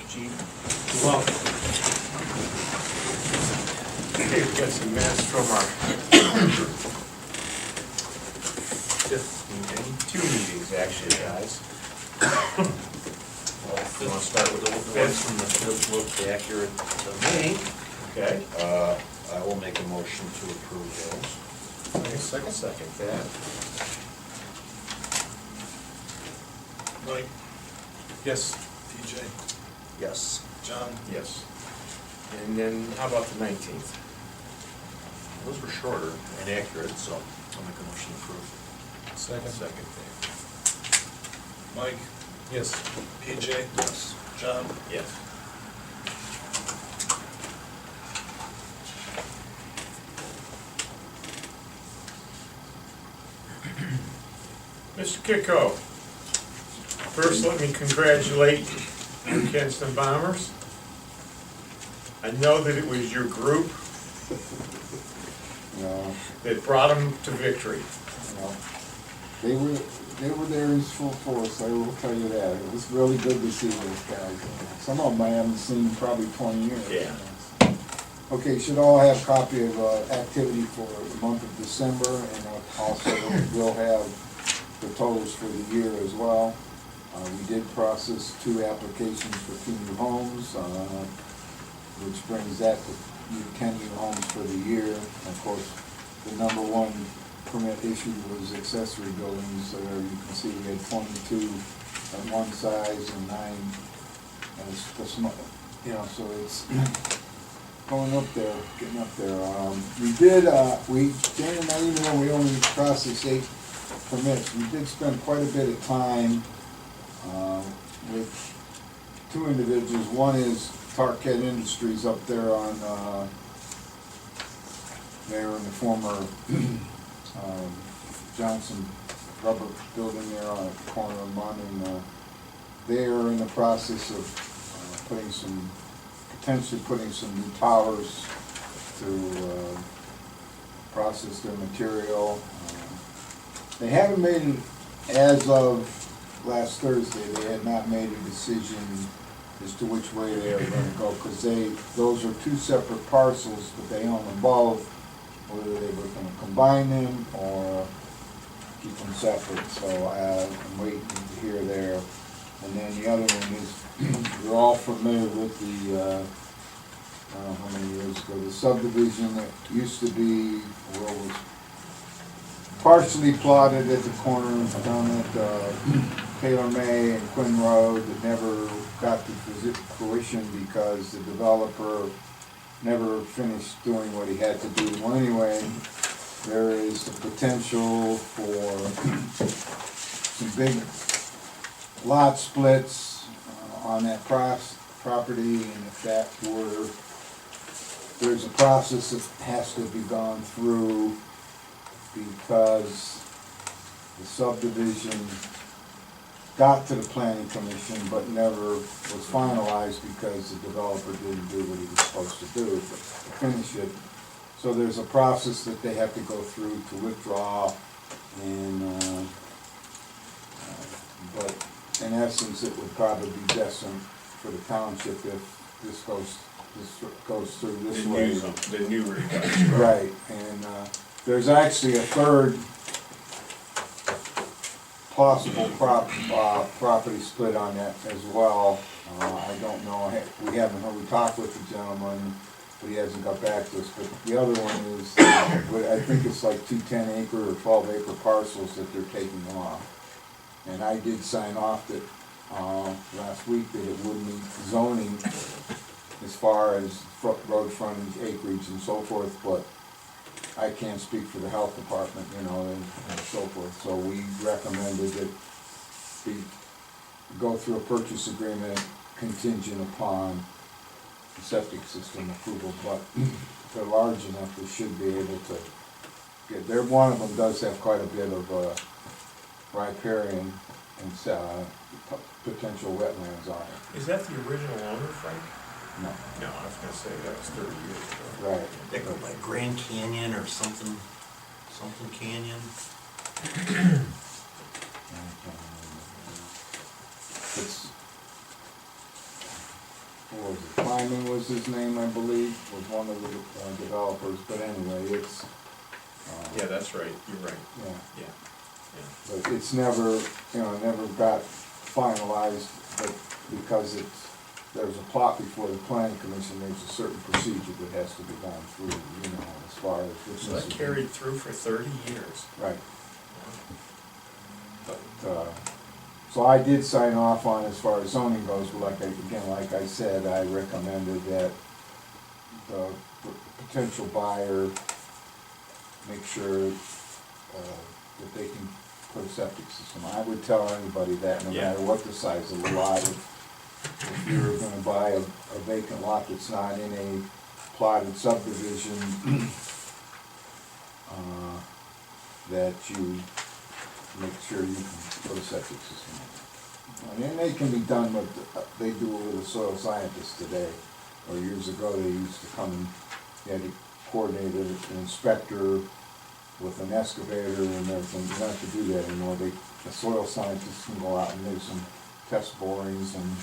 Chief. Well, Okay, we got some minutes from our fifth meeting, 2 meetings actually, guys. You wanna start with the ones from the fifth? Look accurate to me. Okay. I will make a motion to approve those. Okay, second that. Mike, Yes. TJ, Yes. John, Yes. And then how about the 19th? Those were shorter and accurate, so I'll make a motion to approve. second. Second thing. Mike, Yes. TJ, Yes. John, Yes. Mr. Kicko, first let me congratulate the Kinston Bombers. I know that it was your group No, that brought them to victory. no. They were there in full force, I will tell you that. It was really good to see those guys. Some of them I haven't seen in probably 20 years. Yeah. Okay, you should all have a copy of activity for the month of December, and also we'll have the totals for the year as well. We did process 2 applications for 2 new homes, which brings that to 10 new homes for the year. Of course, the number one permit issued was accessory buildings. You can see we had 22 on one size and 9 as the small, so it's going up there, getting up there. Jane and I, even though we only processed 8 permits, we did spend quite a bit of time with 2 individuals. One is Tarquette Industries up there on, there in the former Johnson Rubber Building there on the corner of Munn, and they are in the process of potentially putting some new towers to process their material. They haven't made it, as of last Thursday, they had not made a decision as to which way they are gonna go, because those are 2 separate parcels, but they own them both, whether they were gonna combine them or keep them separate, so I'm waiting to hear there. And then the other one is, you're all familiar with the, I don't know how many years ago, the subdivision that used to be, well, was partially plotted at the corner down at Taylor May and Quinn Road that never got to fruition because the developer never finished doing what he had to do. Well, anyway, there is the potential for some big lot splits on that property, and if that were, there's a process that has to be gone through because the subdivision got to the planning commission but never was finalized because the developer didn't do what he was supposed to do to finish it. So there's a process that they have to go through to withdraw, and but in essence, it would probably be destined for the township if this goes through this way. The new request. Right, and there's actually a third possible property split on that as well. I don't know, we haven't heard, we talked with the gentleman, but he hasn't got back to us. But the other one is, I think it's like 2 10-acre or 12-acre parcels that they're taking off. And I did sign off that last week that it would meet zoning as far as road frontage, acreage, and so forth, but I can't speak for the health department, and so forth. So we recommended that we go through a purchase agreement contingent upon the septic system approval, but if they're large enough, we should be able to get there. One of them does have quite a bit of riparian and potential wetlands on it. Is that the original owner, Frank? No, No, I was gonna say that was 30 years ago. right. They go by Grand Canyon or something Canyon. It's what was it, Lyman was his name, I believe, was one of the developers, but anyway, it's, Yeah, that's right, you're right, yeah. yeah, yeah. But it's never, never got finalized, but because there's a plot before the planning commission, there's a certain procedure that has to be gone through, as far as. So that carried through for 30 years. Right. But, so I did sign off on as far as zoning goes, but like I said, I recommended that the potential buyer make sure that they can put a septic system. I would tell anybody that, no Yeah. matter what the size of the lot. If you're gonna buy a vacant lot that's not in a plotted subdivision, that you make sure you can put a septic system in. And they can be done with, they do it with a soil scientist today, or years ago, they used to come and, they had to coordinate an inspector with an excavator and everything. You don't have to do that anymore. The soil scientists can go out and do some test borings and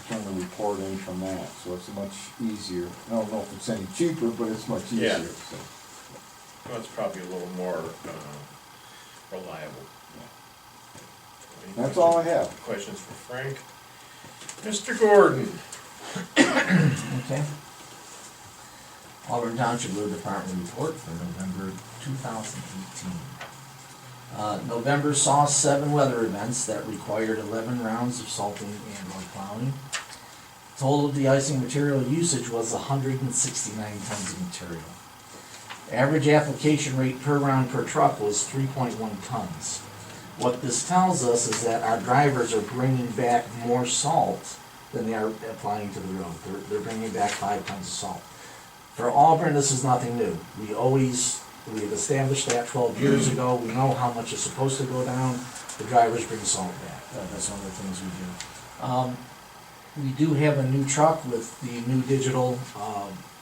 turn the report in from that, so it's much easier. I don't know if it's any cheaper, but it's much easier, Yeah. so. Well, it's probably a little more reliable. Any That's all I have. Questions for Frank? Mr. Gordon? Okay. Auburn Township Road Department report for November 2018. November saw 7 weather events that required 11 rounds of salting and road plowing. Total de-icing material usage was 169 tons of material. Average application rate per round per truck was 3.1 tons. What this tells us is that our drivers are bringing back more salt than they are applying to the road. They're bringing back 5 tons of salt. For Auburn, this is nothing new. We've established that 12 years ago. We know how much is supposed to go down. The drivers bring salt back. That's one of the things we do. We do have a new truck with the new digital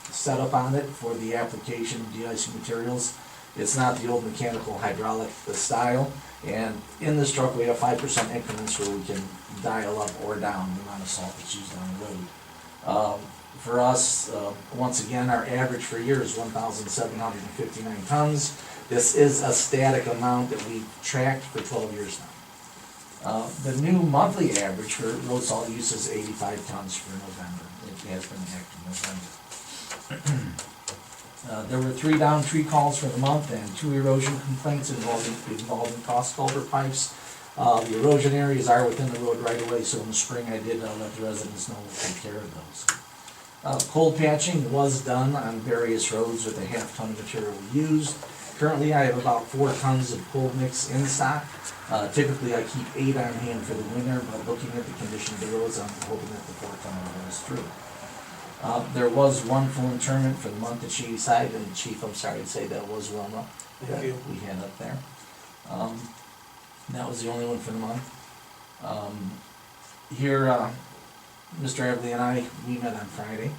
setup on it for the application of de-icing materials. It's not the old mechanical hydraulic style. And in this truck, we have 5% increments where we can dial up or down the amount of salt that's used on the road. For us, once again, our average for a year is 1,759 tons. This is a static amount that we've tracked for 12 years now. The new monthly average for road salt use is 85 tons for November. It has been active November. There were 3 down tree calls for the month and 2 erosion complaints involving cross culvert pipes. The erosion areas are within the road right away, so in the spring I did let the residents know we'll take care of those. Cold patching was done on various roads with a half-ton of material used. Currently I have about 4 tons of cold mix in stock. Typically I keep 8 on hand for the winter, but looking at the condition of the roads, I'm hoping that the 4 ton will goes through. There was 1 full interment for the month at Shadyside, and Chief, I'm sorry to say that was Wilma. Thank you. We had up there. That was the only one for the month. Here, Mr. Everly and I, we met on Friday.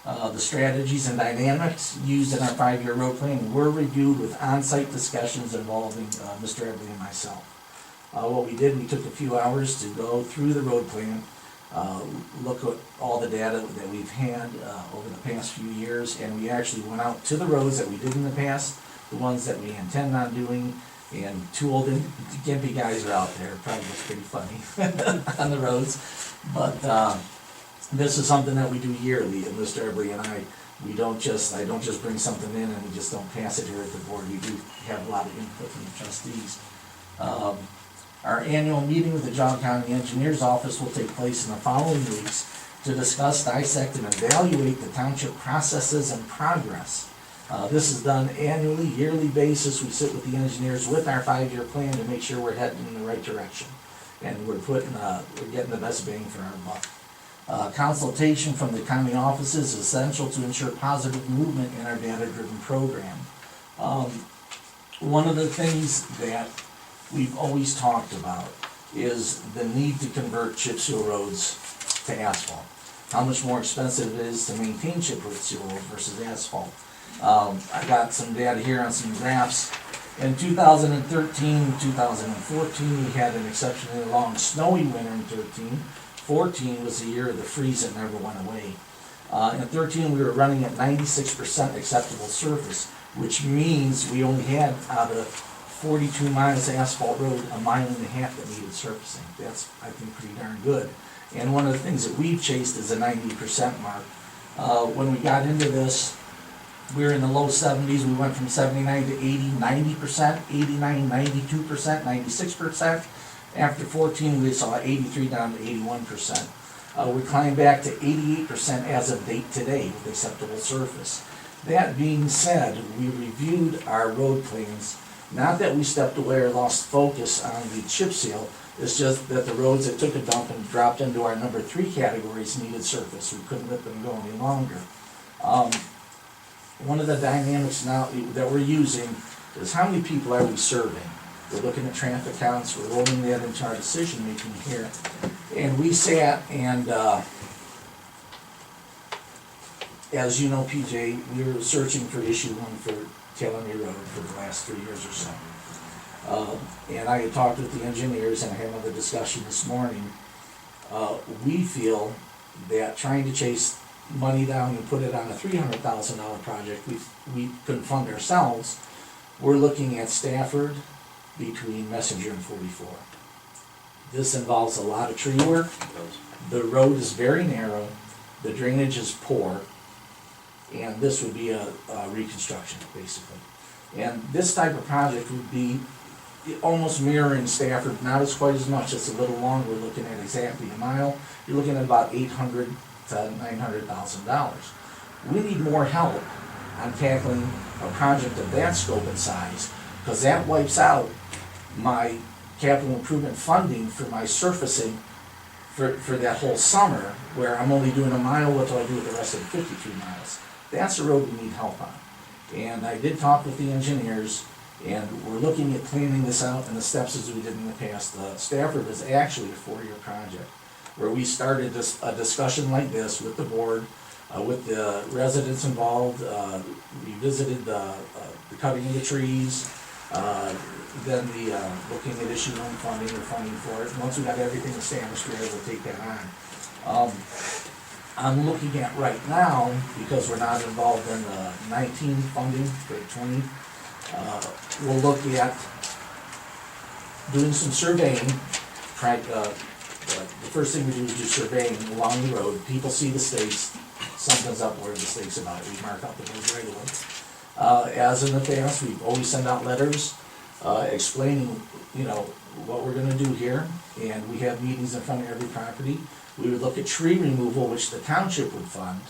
The strategies and dynamics used in our 5-year road plan were reviewed with on-site discussions involving Mr. Everly and myself. What we did, we took a few hours to go through the road plan, look at all the data that we've had over the past few years, and we actually went out to the roads that we did in the past, the ones that we intend on doing, and 2 old gimpy guys are out there. It probably looks pretty funny on the roads. But this is something that we do yearly, and Mr. Everly and I don't just bring something in and we just don't pass it here at the board. We do have a lot of input from the trustees. Our annual meeting with the John County Engineers Office will take place in the following weeks to discuss, dissect, and evaluate the township processes and progress. This is done annually, yearly basis. We sit with the engineers with our 5-year plan to make sure we're heading in the right direction. And we're getting the best bang for our buck. Consultation from the county offices is essential to ensure positive movement in our data-driven program. One of the things that we've always talked about is the need to convert chip seal roads to asphalt. How much more expensive it is to maintain chip seal road versus asphalt. I got some data here on some graphs. In 2013, 2014, we had an exceptionally long snowy winter in 13. 14 was the year of the freeze that never went away. In 13, we were running at 96% acceptable surface, which means we only had, out of 42 miles of asphalt road, 1.5 miles that needed surfacing. That's, I think, pretty darn good. And one of the things that we've chased is a 90% mark. When we got into this, we were in the low 70s. We went from 79 to 80, 90%, 89, 92%, 96%. After 14, we saw 83 down to 81%. We climbed back to 88% as of date today with acceptable surface. That being said, we reviewed our road plans. Not that we stepped away or lost focus on the chip seal, it's just that the roads that took a dump and dropped into our number 3 categories needed surface. We couldn't let them go any longer. One of the dynamics now that we're using is how many people are we serving? We're looking at traffic counts, we're rolling that into our decision making here. And we sat and, as you know, PJ, we were searching for issue 1 for Taylor Road for the last 3 years or so. And I had talked with the engineers and I had another discussion this morning. We feel that trying to chase money down and put it on a $300,000 project we couldn't fund ourselves. We're looking at Stafford between Messenger and 44. This involves a lot of tree work. The road is very narrow, the drainage is poor, and this would be a reconstruction, basically. And this type of project would be almost mirroring Stafford, not as quite as much, it's a little longer. We're looking at exactly a mile. You're looking at about $800,000 to $900,000. We need more help on tackling a project of that scope and size, because that wipes out my capital improvement funding for my surfacing for that whole summer, where I'm only doing a mile. What do I do with the rest of the 53 miles? That's a road we need help on. And I did talk with the engineers, and we're looking at planning this out in the steps as we did in the past. Stafford is actually a 4-year project, where we started a discussion like this with the board, with the residents involved. We visited the cutting of the trees, then the looking at issue 1 funding, the funding for it. Once we got everything established, we were able to take that on. I'm looking at right now, because we're not involved in the 19 funding for 20, we'll look at doing some surveying. The first thing we do is do surveying along the road. People see the stakes, something's up where the stakes about it. We mark out the roads right away. As in the past, we always send out letters explaining, what we're gonna do here, and we have meetings in front of every property. We would look at tree removal, which the township would fund.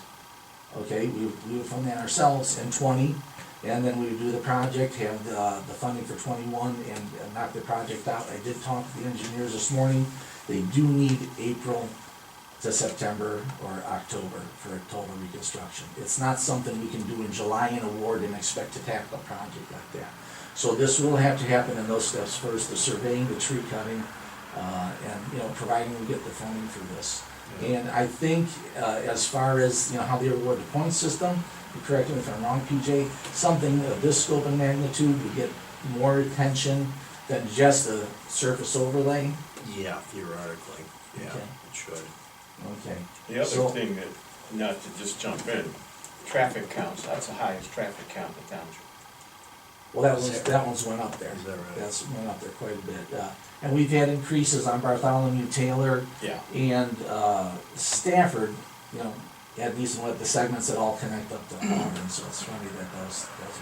Okay, we would fund that ourselves in 20, and then we would do the project, have the funding for 21, and knock the project out. I did talk to the engineers this morning. They do need April to September or October for a total reconstruction. It's not something we can do in July and award and expect to tackle a project like that. So this will have to happen in those steps first: the surveying, the tree cutting, and providing we get the funding for this. And I think as far as how they award the point system, you correct me if I'm wrong, PJ, something of this scope and magnitude would get more attention than just a surface overlay. Yeah, theoretically, yeah, Okay. it should. Okay. The other So- thing that, not to just jump in, traffic counts, that's the highest traffic count in the township. Well, that one's went up there. Is that right? That's went up there quite a bit. And we've had increases on Bartholomew, Taylor, Yeah. and Stafford, at least with the segments that all connect up to Auburn, so it's funny that those went up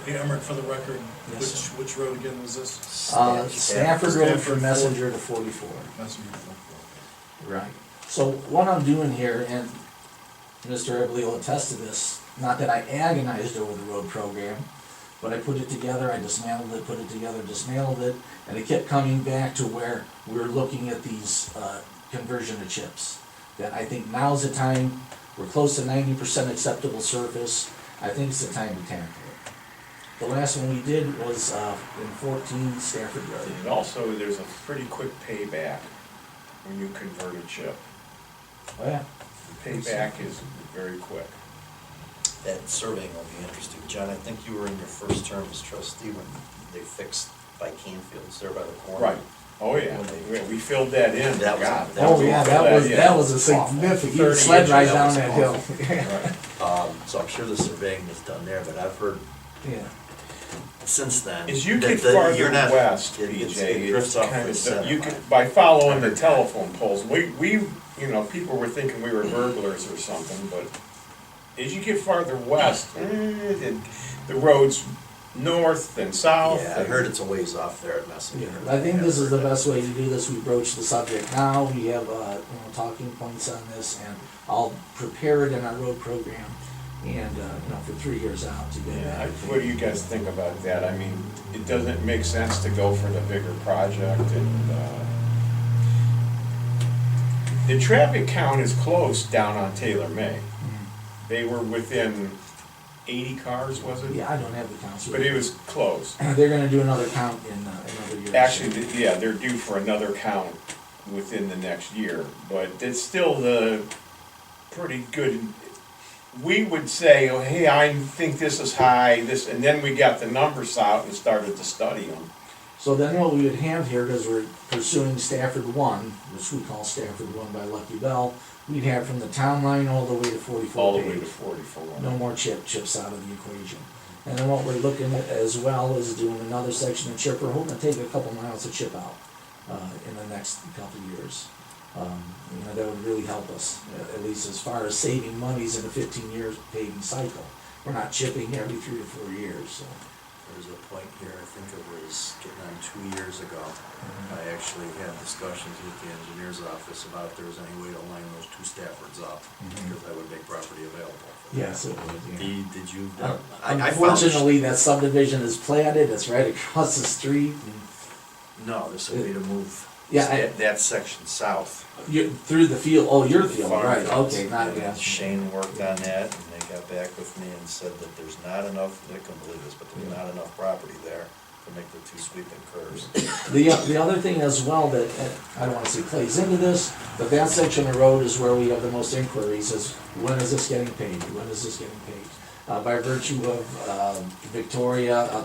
Hey, there. Emmerich, for the record, Yes, sir. which road again was this? Stafford Road from Stafford, Messenger to 44. Messenger. Right. So what I'm doing here, and Mr. Ebley will attest to this, not that I agonized over the road program, but I put it together, I dismantled it, put it together, dismantled it, and it kept coming back to where we're looking at these conversion of chips. That I think now's the time, we're close to 90% acceptable surface, I think it's the time to tackle it. The last one we did was in 14 Stafford Road. And also, there's a pretty quick payback when you convert a chip. Oh yeah, The payback is very quick. That surveying will be interesting. John, I think you were in your first term as trustee when they fixed by Canfield's there by the corner. Right. Oh, yeah, we filled that in, That was- God. that Oh, was yeah, awful. that was a significant, you sled right down that hill. Right. So I'm sure the surveying was done there, but I've heard Yeah, since then. As you that get you're farther not- west, it- BJ, it drifts it's off kind the of, center you line. could, by following the telephone poles, we, you know, people were thinking we were burglars or something, but as you get farther west, the roads north and south. Yeah, I heard it's a ways off there at Messenger. yeah, I think this is the best way to do this, we broach the subject now, we have, talking points on this, and I'll prepare it in our road program, and, for 3 years out to get Yeah, that. what do you guys think about that? I mean, it doesn't make sense to go for the bigger project and, the traffic count is close down on Taylor May. They were within 80 cars, was it? Yeah, I don't have the counts. But it was close. They're gonna do another count in another year. Actually, yeah, they're due for another count within the next year, but it's still the pretty good. We would say, oh, hey, I think this is high, this, and then we got the numbers out and started to study them. So then what we would have here, because we're pursuing Stafford 1, which we call Stafford 1 by Lucky Bell, we'd have from the town line all the way to 44. All the way to 44. No more chips out of the equation. And then what we're looking at as well is doing another section of chip. We're hoping to take a couple miles of chip out in the next couple of years. That would really help us, at least as far as saving monies in a 15-year paving cycle. We're not chipping every 3 to 4 years, so. There's a point here, I think it was getting on 2 years ago. I actually had discussions with the engineer's office about if there was any way to line those two Staffords up, because that would make property available for that. Yes, it would, yeah. Did you? I found- Unfortunately, that subdivision is platted, it's right across the street, and No, there's a way to move Yeah, that section south. you, through the field, oh, your field, Farm right, fields. okay, not, And yeah. Shane worked on that, and they got back with me and said that there's not enough, I couldn't believe this, but there's not enough property there to make the two sweeping curves. The other thing as well that, I don't wanna say plays into this, but that section of road is where we have the most inquiries, is when is this getting paid, when is this getting paid? By virtue of Victoria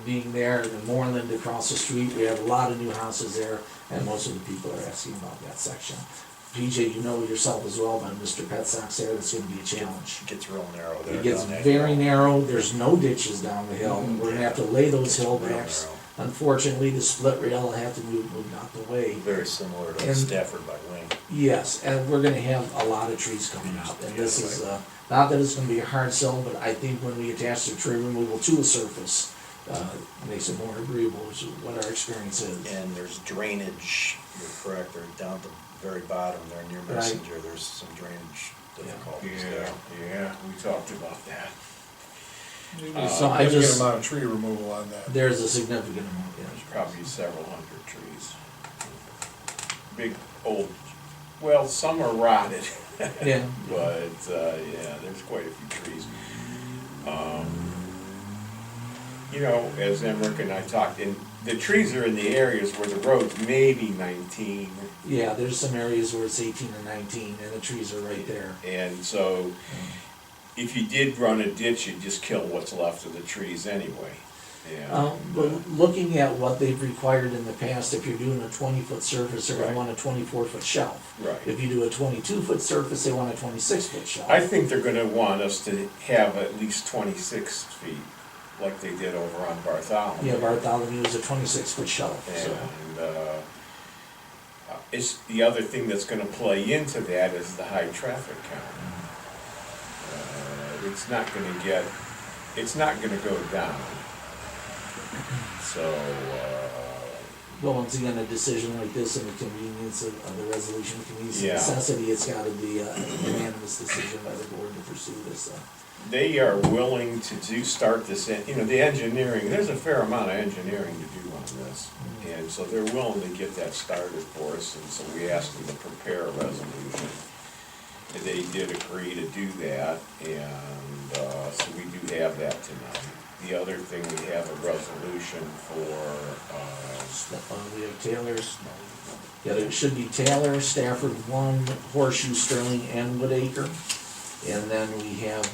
being there, and Moreland across the street, we have a lot of new houses there, and most of the people are asking about that section. PJ, you know yourself as well, by Mr. Petsock's there, that's gonna be a challenge. It gets real narrow there. It gets down that very hill. narrow, there's no ditches down the hill, we're gonna have to lay those hill Real backs. narrow. Unfortunately, the split rail will have to move out the way. Very similar to And- Stafford by Wing. Yes, and we're gonna have a lot of trees coming out, and this is, not that it's gonna be a hard sell, but I think when we attach the tree removal to the surface, it makes it more agreeable, which is what our experience is. And there's drainage, you're correct, they're down at the very bottom there near Right. Messenger, there's some drainage difficulties there. Yeah, we talked about that. So I Significant just- amount of tree removal on that. There's a significant amount, There's yeah. probably several hundred trees. Big, old, well, some are rotted, Yeah, but, yeah, there's quite a few trees. As Emmerich and I talked, and the trees are in the areas where the road's maybe 19, yeah, there's some areas where it's 18 or 19, and the trees are right there. and so if you did run a ditch, you'd just kill what's left of the trees anyway. But looking at what they've required in the past, if you're doing a 20-foot surface, they're gonna Right. want a 24-foot shelf. Right. If you do a 22-foot surface, they want a 26-foot shelf. I think they're gonna want us to have at least 26 feet, like they did over on Bartholomew. Yeah, Bartholomew is a 26-foot shelf, so. And, it's, the other thing that's gonna play into that is the high traffic count. It's not gonna go down. So, But once again, a decision like this and the convenience of the resolution, convenience Yeah. and necessity, it's gotta be a unanimous decision by the board to pursue this. they are willing to start this, the engineering, there's a fair amount of engineering to do on this. And so they're willing to get that started for us, and so we asked them to prepare a resolution. And they did agree to do that, and, so we do have that tonight. The other thing, we have a resolution for, We have Taylor's, yeah, there should be Taylor, Stafford 1, Horseshoe, Sterling, and Woodacre. And then we have,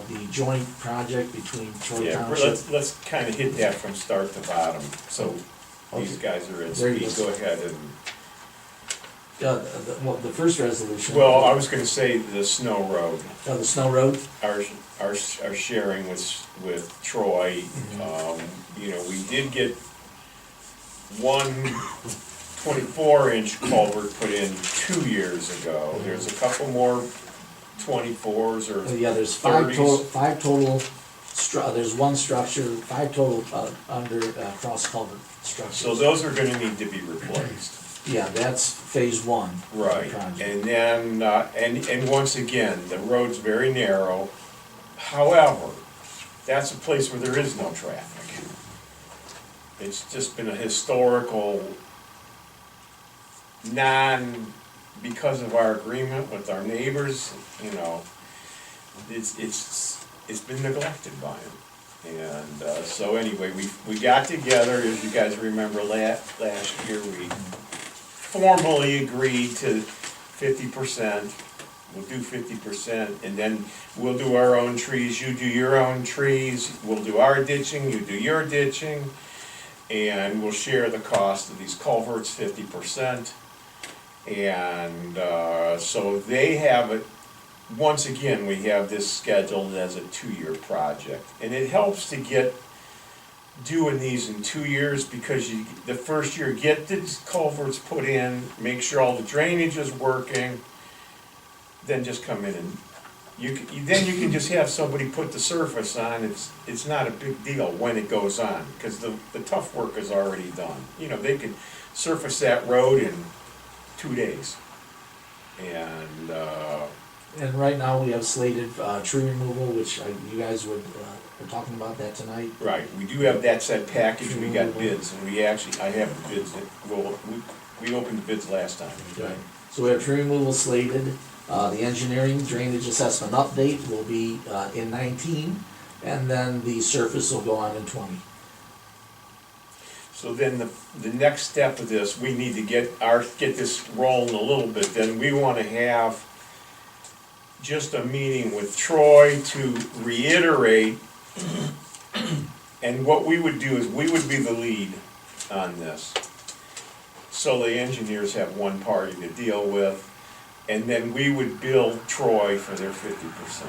the joint project between Troy yeah, Township. let's kinda hit that from start to bottom. So, these Okay. guys are at There you speed, go. go ahead and, The first resolution. well, I was gonna say the snow road, The snow road, our sharing with Troy. You know, we did get one 24-inch culvert put in 2 years ago. There's a couple more 24s or yeah, there's five 30s. total, there's one structure, five total, cross culvert structures. So those are gonna need to be replaced. Yeah, that's phase one. of the Right, project. and then, and once again, the road's very narrow. However, that's a place where there is no traffic. It's just been a historical because of our agreement with our neighbors, you know, it's been neglected by them. And, so anyway, we got together, as you guys remember, last year, we formally agreed to 50%. We'll do 50%, and then we'll do our own trees, you do your own trees, we'll do our ditching, you do your ditching, and we'll share the cost of these culverts 50%. And, so they have it, once again, we have this scheduled as a 2-year project. And it helps to get doing these in 2 years, because the first year, get the culverts put in, make sure all the drainage is working, then just come in and then you can just have somebody put the surface on. It's not a big deal when it goes on, because the tough work is already done. You know, they can surface that road in 2 days. And right now, we have slated, tree removal, which you guys were talking about that tonight. Right, we do have that set package, we got bids, and I have the bids, we opened the bids last time. Right. So we have tree removal slated, the engineering drainage assessment update will be, in 19, and then the surface will go on in 20. So then the next step of this, we need to get this rolling a little bit, then we wanna have just a meeting with Troy to reiterate, and what we would do is, we would be the lead on this. So the engineers have one party to deal with, and then we would bill Troy for their 50%.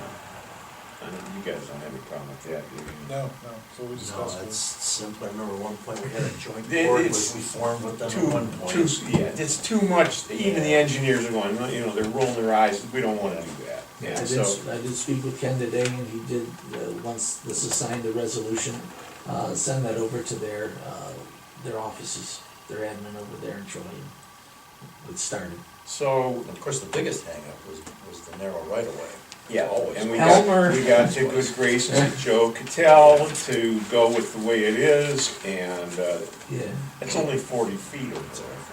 I know you guys don't have any problem with that, do you? No, so we No, discussed it's this. simple. I remember one point we had a joint It- board, it's we formed with them Too, at one point. yeah, it's too much, even the engineers are going, you know, they're rolling their eyes, we don't wanna do that. I And did, so, I did speak with Ken today, and he did, once this is signed, the resolution, send that over to their offices, their admin over there in Troy. It started. so, Of course, the biggest hangup was the narrow right of way. yeah, Always. and we Elmer. got the good graces of Joe Cattell to go with the way it is, and, Yeah. it's only 40 feet over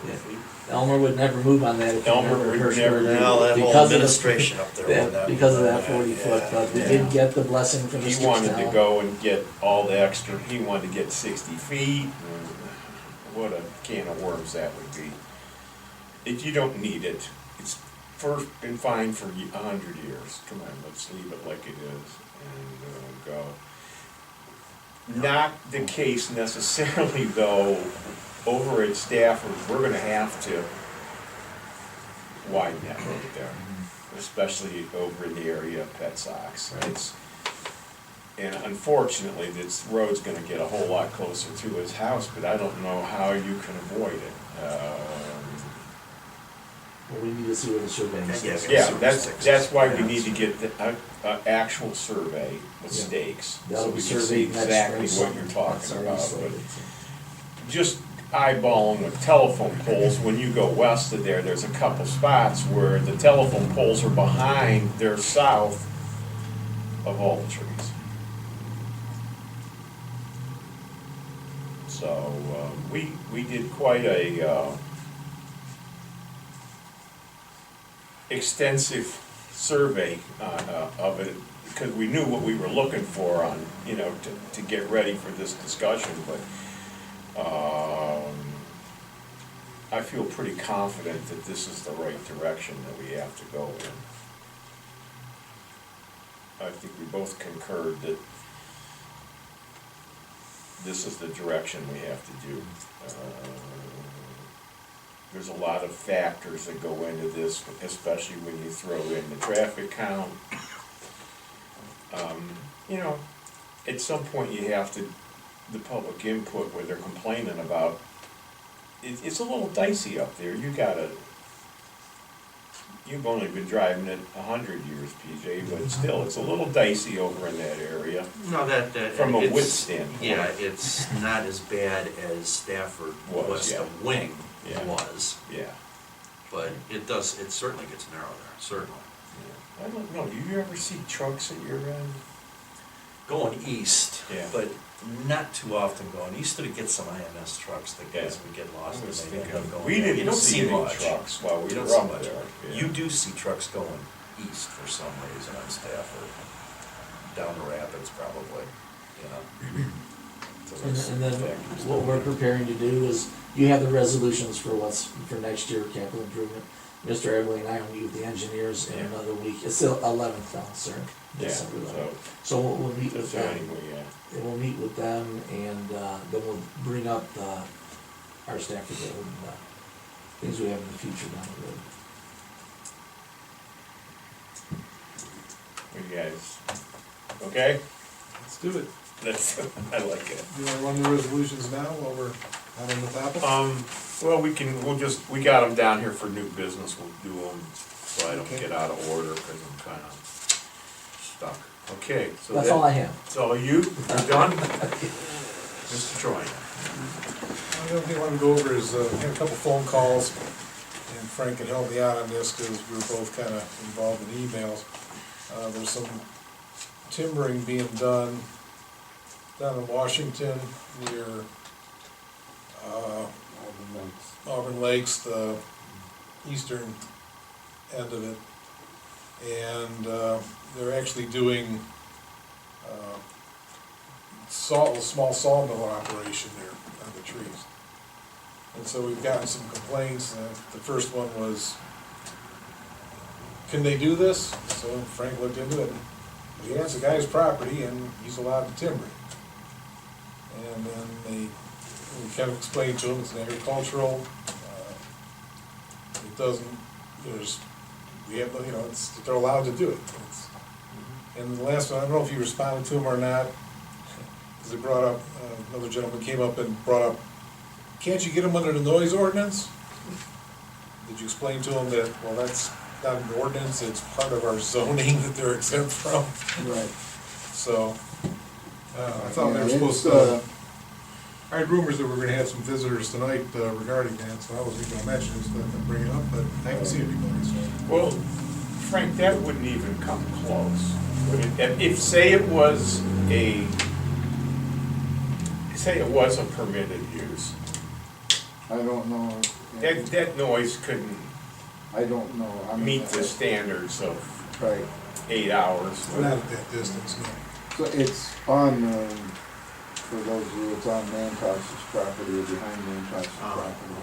Yeah. there. Elmer would never move on that if he Elmer never would heard never word. move. Now, that whole Because of the- administration up there. Yeah, with that- because of that 40-foot, but we Yeah. did get the blessing from He Mr. wanted to Snell. go and get all the extra, he wanted to get 60 feet, and what a can of worms that would be. You don't need it, it's been fine for 100 years, come on, let's leave it like it is, and go. Not the case necessarily, though, over at Stafford, we're gonna have to widen that road there, especially over in the area of Pet Sox. And unfortunately, this road's gonna get a whole lot closer to his house, but I don't know how you can avoid it. Well, we need to see what the surveying says. Yeah, that's why we need to get the actual survey with Yeah. stakes, so That'll we be can see surveyed next exactly spring. what you're That's talking already about. But slated, just eyeballing with telephone poles, when you go west of there, there's a couple spots where the telephone poles are behind, they're south of all the trees. So, we did quite a, extensive survey, of it, because we knew what we were looking for on, you know, to get ready for this discussion, but, I feel pretty confident that this is the right direction that we have to go in. I think we both concurred that this is the direction we have to do. There's a lot of factors that go into this, especially when you throw in the traffic count. You know, at some point you have to, the public input where they're complaining about, it's a little dicey up there. You've only been driving it 100 years, PJ, but still, it's a little dicey over in that area. No, that. From a it's- width standpoint. Yeah, it's not as bad as Stafford Was, West yeah. Wing Yeah. was, Yeah. but it certainly gets narrow there, certainly. Yeah. I don't know, do you ever see trucks at your end? Going east, Yeah. but not too often going east to get some IMS trucks that Yeah. guys would get I lost and was they end thinking, up going we there. You didn't don't see any much. trucks while we You don't were see up much. there. Yeah. You do see trucks going east for some reason on Stafford, down the rapids probably, you know. So there's And then factors what down we're there. preparing to do is, you have the resolutions for for next year, capital improvement. Mr. Everly and I will meet with the engineers in Yeah. another week, it's the 11th now, sir. Yeah, December 11th. so, So we'll meet with so them, anyway, yeah. and we'll meet with them, and then we'll bring up our Stafford Road and things we have in the future down the road. You guys, okay? Let's do it. That's, I like it. You wanna run the resolutions now while we're out on the topic? Well, we got them down here for new business, we'll do them, so I don't Okay. get out of order, cause I'm kinda stuck. Okay, so That's all I have. That's all you, you're done? Mr. Troy? The only thing I wanted to go over is, I had a couple phone calls, and Frank can help me out on this, because we were both kind of involved in emails. There's some timbering being done down in Washington near Auburn Lakes, the eastern end of it. And they're actually doing a small sawmill operation there on the trees. And so we've gotten some complaints. The first one was, can they do this? So Frank looked into it. Yeah, it's a guy's property and he's allowed to timber it. And then we kind of explained to him it's an agricultural, it doesn't, they're allowed to do it. And the last one, I don't know if you responded to him or not, because they brought up, another gentleman came up and brought up, can't you get them under the noise ordinance? Did you explain to them that, well, that's not an ordinance, it's part of our zoning that they're exempt from? Right. So, I thought they were Yeah, supposed it's, to, I had rumors that we were gonna have some visitors tonight regarding that, so I wasn't even gonna mention it, so I didn't bring it up, but I haven't seen anybody, so. Well, Frank, that wouldn't even come close. Would it? If, say it was a permitted use, I don't know. that noise couldn't I don't know. I mean, meet the standards of Right. 8 hours. Not at that distance, no. So it's on, for those of you, it's on Mantosh's property, or behind Mantosh's property.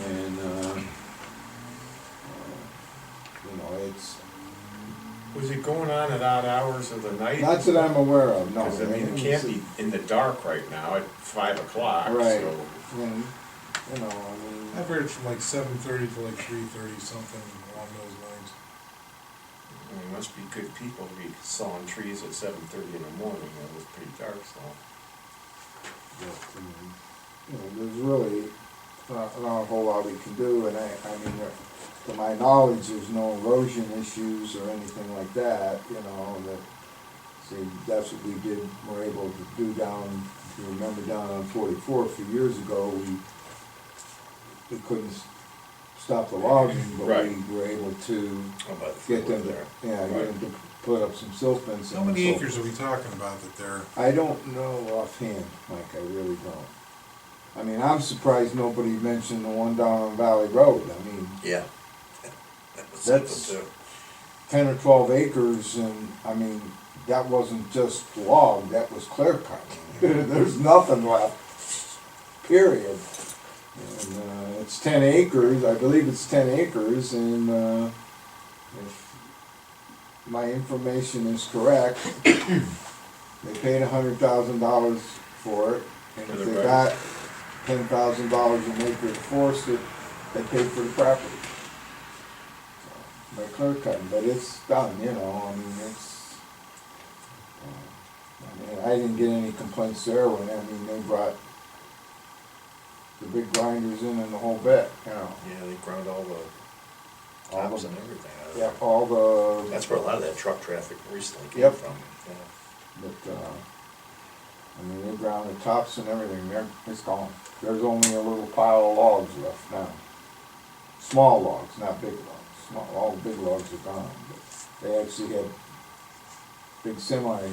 And, it's, Was it going on at odd hours of the night? not that I'm aware of, no. Because, I mean, it can't be in the dark right now at 5 o'clock, Right. so. And, I mean, I've heard from like 7:30 to like 3:30, something along those lines. It must be good people to be sawing trees at 7:30 in the morning, it was pretty dark, so. there's really not a whole lot we can do, and I mean, to my knowledge, there's no erosion issues or anything like that, that, see, that's what we were able to do down, if you remember down on 44 a few years ago, we couldn't stop the logging, but Right. we were able to How about the get them freeway to, there? get them to put up some silt fencing. How many and so- acres are we talking about that they're, I don't know offhand, Mike, I really don't. I mean, I'm surprised nobody mentioned the one down on Valley Road. I mean, Yeah. That's- 10 or 12 acres, and, I mean, that wasn't just log, that was clear cut. There's nothing left, period. And, it's 10 acres, I believe it's 10 acres, and, if my information is correct, they paid $100,000 for it, and For if the they right. got $10,000 an acre to force it, they paid for the property. So, by clear cutting, but it's done, you know, I mean, I didn't get any complaints there when, they brought the big grinders in and the whole bit, you know. Yeah, they ground all the All tops the- and everything out of Yeah, there. all the. That's where a lot of that truck traffic recently came Yep. from, yeah. But, they ground the tops and everything, it's gone. There's only a little pile of logs left now. Small logs, not big logs. All the big logs are gone, but they actually had big semi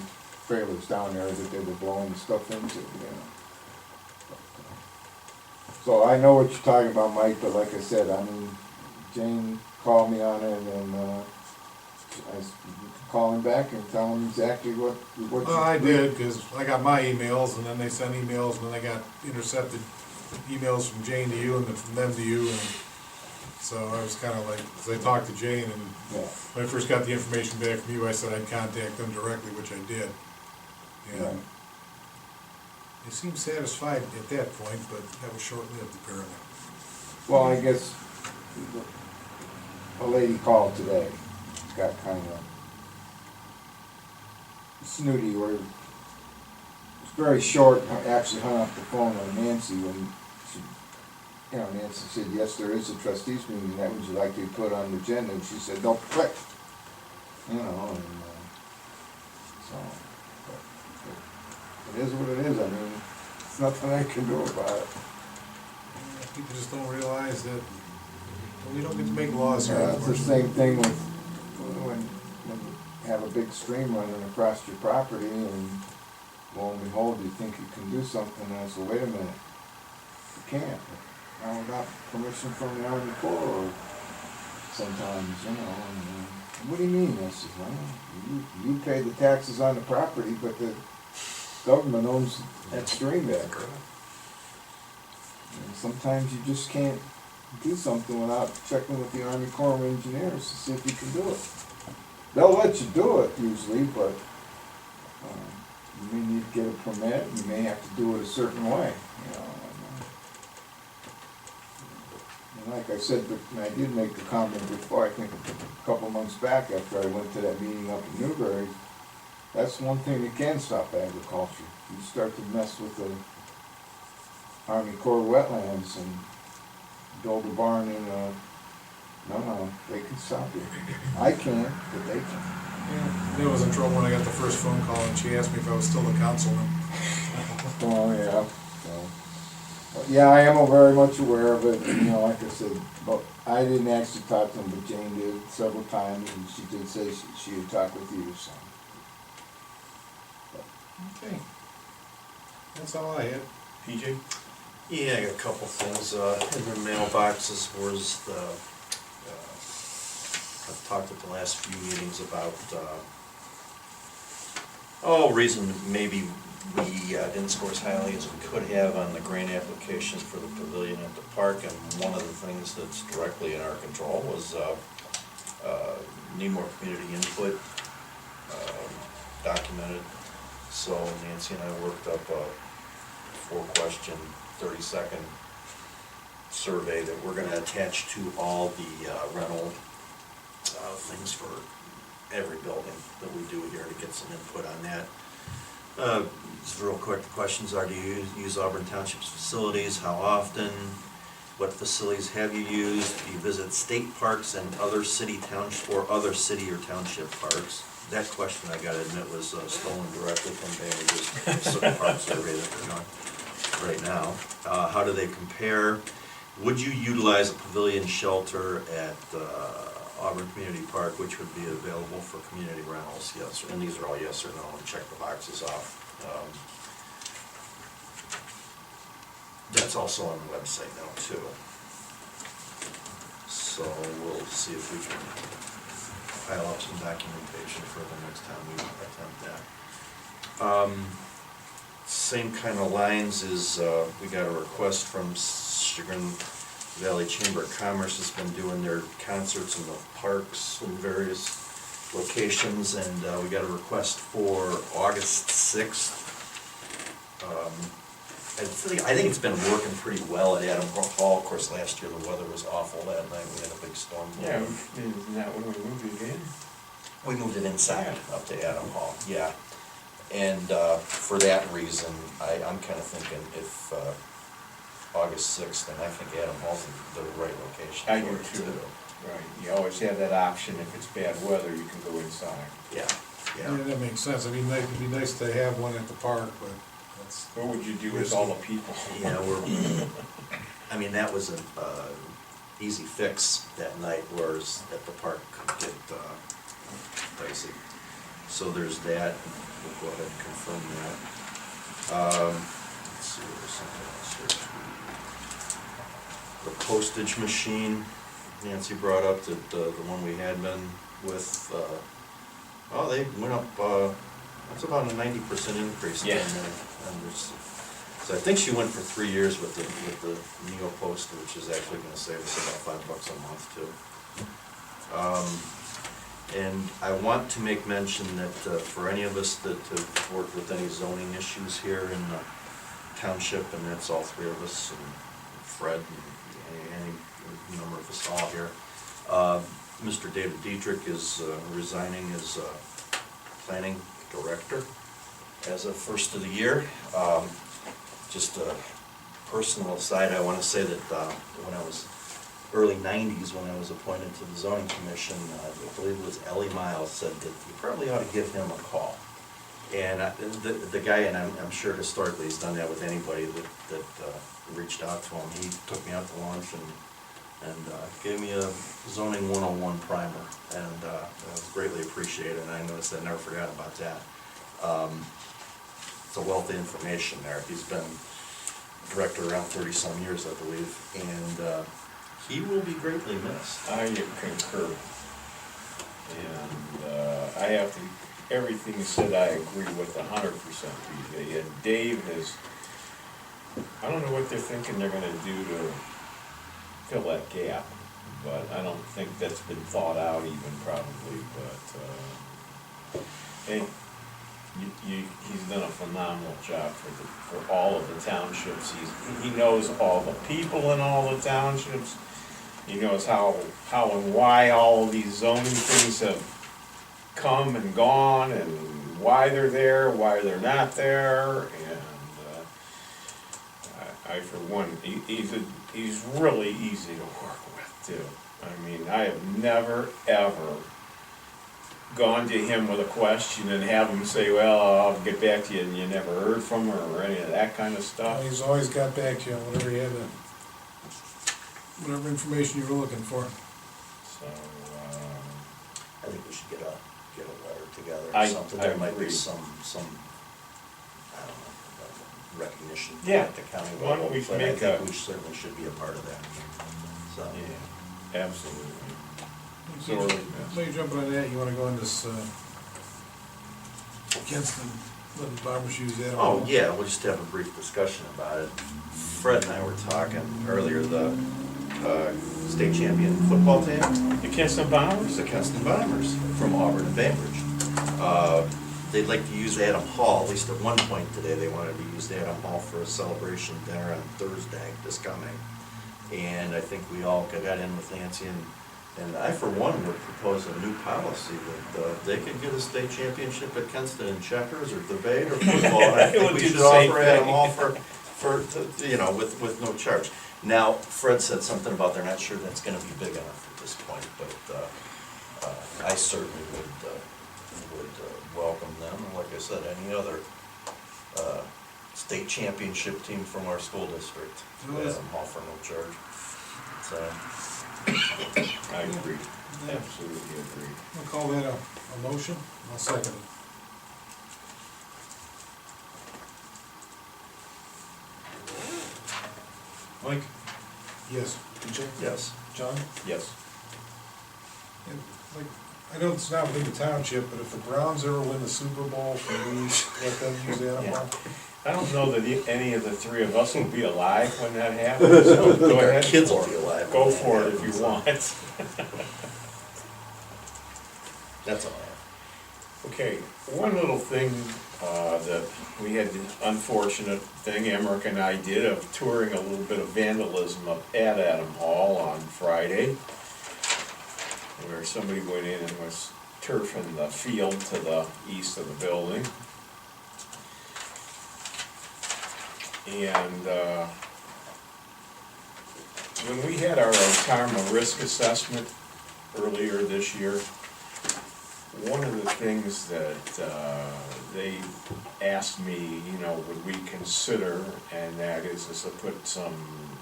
trailers down there that they were blowing the stuff into, you know. So I know what you're talking about, Mike, but like I said, Jane called me on it, and, I call him back and tell him exactly what you. Well, I did, because I got my emails, and then they sent emails, and then I got intercepted emails from Jane to you, and then from them to you, and so I was kinda like, as I talked to Jane, and Yeah, when I first got the information back from you, I said I'd contact them directly, which I did. right. And they seemed satisfied at that point, but that was short-lived apparently. Well, I guess a lady called today, got kind of snooty, or it's very short, I actually hung up the phone on Nancy when she, Nancy said, yes, there is a trustees meeting, that would you like to put on the agenda, and she said, don't click, and, so, but it is what it is, it's nothing I can do about it. People just don't realize that we don't get to make laws here. It's the same thing with when you have a big stream running across your property, and lo and behold, you think you can do something, and I say, wait a minute, you can't. Now, without permission from the Army Corps, or sometimes, what do you mean? I said, well, you pay the taxes on the property, but the government owns that stream there. And sometimes you just can't do something without checking with the Army Corps of Engineers to see if you can do it. They'll let you do it usually, but you may need to get a permit, you may have to do it a certain way, And like I said, and I did make the comment before, I think a couple months back after I went to that meeting up in Newbury, that's one thing that can stop agriculture. You start to mess with the Army Corps wetlands and build a barn in no, they can stop you. I can't, but they can. Yeah, I was in trouble when I got the first phone call, and she asked me if I was still the councilman. Oh, yeah, so. But yeah, I am very much aware of it, like I said, but I didn't actually talk to him, but Jane did several times, and she did say she had talked with you, so. Okay. That's all I had. PJ? Yeah, I got a couple things, in the mailboxes was I've talked at the last few meetings about, reason maybe we didn't score as highly as we could have on the grant application for the pavilion at the park, and one of the things that's directly in our control was, need more community input, documented. So Nancy and I worked up a 4-question, 30-second survey that we're gonna attach to all the rental things for every building that we do here to get some input on that. Just real quick, the questions are, do you use Auburn Township's facilities? How often? What facilities have you used? Do you visit state parks and other city township or other city or township parks? That question, I gotta admit, was stolen directly from Banner's park survey that we're on right now. How do they compare? Would you utilize a pavilion shelter at Auburn Community Park, which would be available for community rentals? Yes, and these are all yes or no, and check the boxes off. That's also on the website now too. So we'll see if we can pile up some documentation for the next time we attempt that. Same kind of lines is, we got a request from Chagrin Valley Chamber of Commerce has been doing their concerts in the parks in various locations, and we got a request for August 6th I think it's been working pretty well at Adam Hall. Of course, last year the weather was awful that night, we had a big storm. Yeah, isn't that when we moved it in? We moved it inside up to Adam Hall, yeah. And for that reason, I'm kind of thinking if August 6th, then I think Adam Hall's the right location I for do it too. too. Right, you always have that option, if it's bad weather, you can go inside. Yeah, Yeah, yeah. that makes sense. I mean, it'd be nice to have one at the park, but that's, What would you do with all the people? Yeah, I mean, that was an easy fix that night, whereas at the park could get dicey. So there's that, we'll go ahead and confirm that. Let's see, there's something else here. The postage machine, Nancy brought up that the one we had been with, oh, they went up, that's about a 90% increase. Yeah. So I think she went for 3 years with the Neo Post, which is actually gonna save us about $5 a month too. And I want to make mention that for any of us that have worked with any zoning issues here in the township, and that's all three of us, and Fred, and any number of us all here, Mr. David Dietrich is resigning as planning director as of first of the year. Just a personal aside, I want to say that when I was early 90s, when I was appointed to the zoning commission, I believe it was Ellie Miles, said that you probably ought to give him a call. And the guy, and I'm sure historically he's done that with anybody that reached out to him. He took me out to lunch and gave me a zoning 101 primer, and that was greatly appreciated, and I noticed I never forgot about that. It's a wealth of information there. He's been director around 30-some years, I believe, and he will be greatly missed. I concur. And I have to, everything you said I agree with 100%, BJ. And Dave has, I don't know what they're thinking they're gonna do to fill that gap, but I don't think that's been thought out even probably, but, hey, he's done a phenomenal job for all of the townships. He knows all the people in all the townships. He knows how and why all of these zoning things have come and gone, and why they're there, why they're not there, and I for one, he's really easy to work with too. I mean, I have never ever gone to him with a question and have him say, well, I'll get back to you, and you never heard from her or any of that kind of stuff. he's always got back to you on whatever you had to, whatever information you were looking for. So, I think we should get a letter together or I something. There might agree. be some, I don't know, recognition Yeah. at the county Why don't level, we but I make think a- we certainly should be a part of that. So, yeah, absolutely. So, while you're jumping on that, you wanna go on this, Kinston, Little Bomber Shoes, Adam? oh, yeah, we'll just have a brief discussion about it. Fred and I were talking earlier, the state champion football team, The Kinston Bombers? the Kinston Bombers from Auburn and Bainbridge. They'd like to use Adam Hall, at least at one point today, they wanted to use Adam Hall for a celebration dinner on Thursday, this coming. And I think we all got in with Nancy, and I, for one, would propose a new policy that they could get a state championship at Kinston in checkers or debate or football. And I think We'll we do should the same offer Adam thing. Hall with no charge. Now, Fred said something about they're not sure that's gonna be big enough at this point, but I certainly would welcome them, and like I said, any other state championship team from our school district. Adam Hall for no charge. So, I agree, absolutely agree. I'll call that a motion, I'll second it. Mike? Yes. BJ? yes. John? Yes. And, like, I know it's not within the township, but if the Browns ever win the Super Bowl, can we let them use Adam Hall? I don't know that any of the three of us will be alive when that happens, so go Our ahead. kids will be alive. Go when that for it if happens. you want. That's all I have. Okay, one little thing, that we had the unfortunate thing, Emmerich and I did, of touring a little bit of vandalism up at Adam Hall on Friday, where somebody went in and was turfing the field to the east of the building. And, when we had our Otarma risk assessment earlier this year, one of the things that they asked me, would we consider, and that is to put some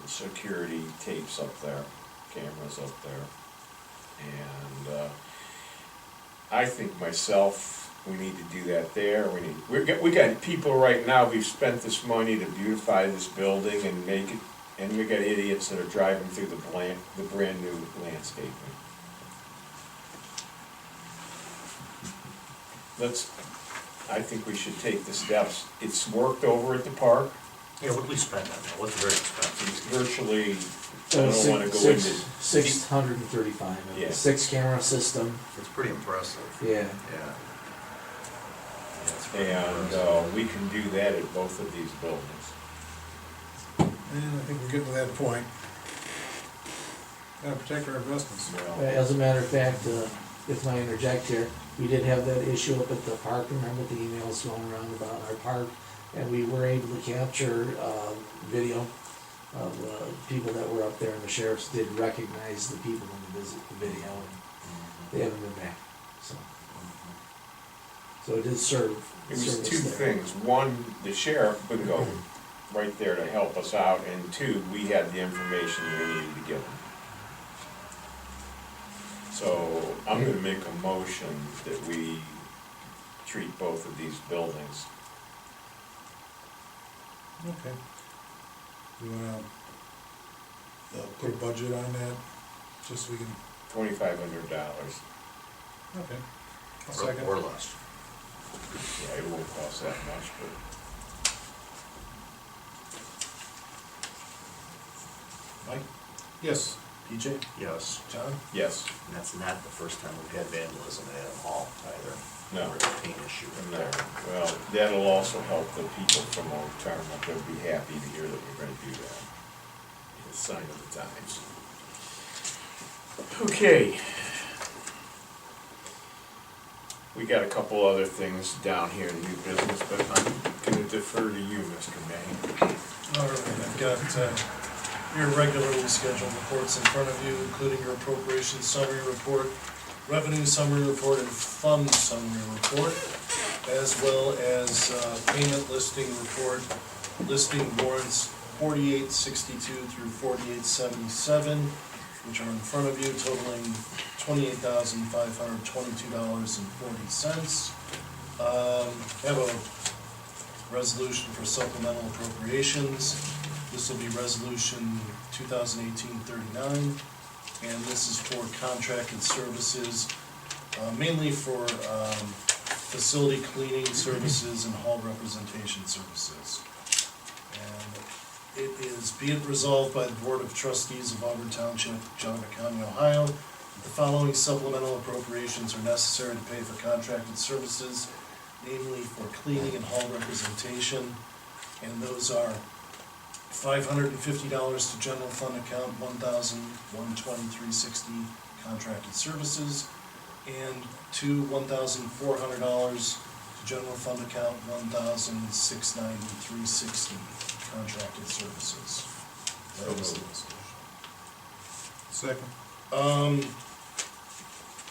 security tapes up there, cameras up there. And I think myself, we need to do that there. We got people right now, we've spent this money to beautify this building and make it, and we got idiots that are driving through the brand new landscaping. I think we should take the steps. It's worked over at the park. Yeah, what did we spend on that? What's the very expensive? It's virtually, I don't wanna go into. $635, Yeah. 6-camera system, It's pretty impressive. yeah. Yeah. It's pretty And, impressive. we can do that at both of these buildings. And I think we're getting to that point. Gotta protect our investments. Well, As a matter of fact, if I interject here, we did have that issue up at the park, remember the emails going around about our park? And we were able to capture, video of, people that were up there, and the sheriffs did recognize the people in the video, and they haven't been back, so. So it did serve. it was serve us two there. things. One, the sheriff would go right there to help us out, and two, we had the information we needed to give them. So I'm gonna make a motion that we treat both of these buildings. Okay. You wanna, put a budget on that, just so we can, $2,500. okay. I'll second. Or less. Yeah, it won't cost that much, but. Mike? Yes. PJ? Yes. John? Yes. And that's not the first time we've had vandalism at Adam Hall either. No. Or a paint issue up No, there. well, that'll also help the people from Old Tarma, they'll be happy to hear that we're gonna do that. It's a sign of the times. Okay. We got a couple other things down here in new business, but I'm gonna defer to you, Mr. May. All right, I've got your regularly scheduled reports in front of you, including your appropriations summary report, revenue summary report, and fund summary report, as well as payment listing report, listing warrants 4862 through 4877, which are in front of you, totaling $28,522.40. Have a resolution for supplemental appropriations. This will be resolution 2018-39, and this is for contracted services, mainly for facility cleaning services and hall representation services. And it is, be it resolved by the Board of Trustees of Auburn Township, Johnson County, Ohio, that the following supplemental appropriations are necessary to pay for contracted services, namely for cleaning and hall representation, and those are $550 to general fund account, $1,123.60 contracted services, and $1,400 to general fund account, $1,693.60 contracted services. That is the resolution. Second.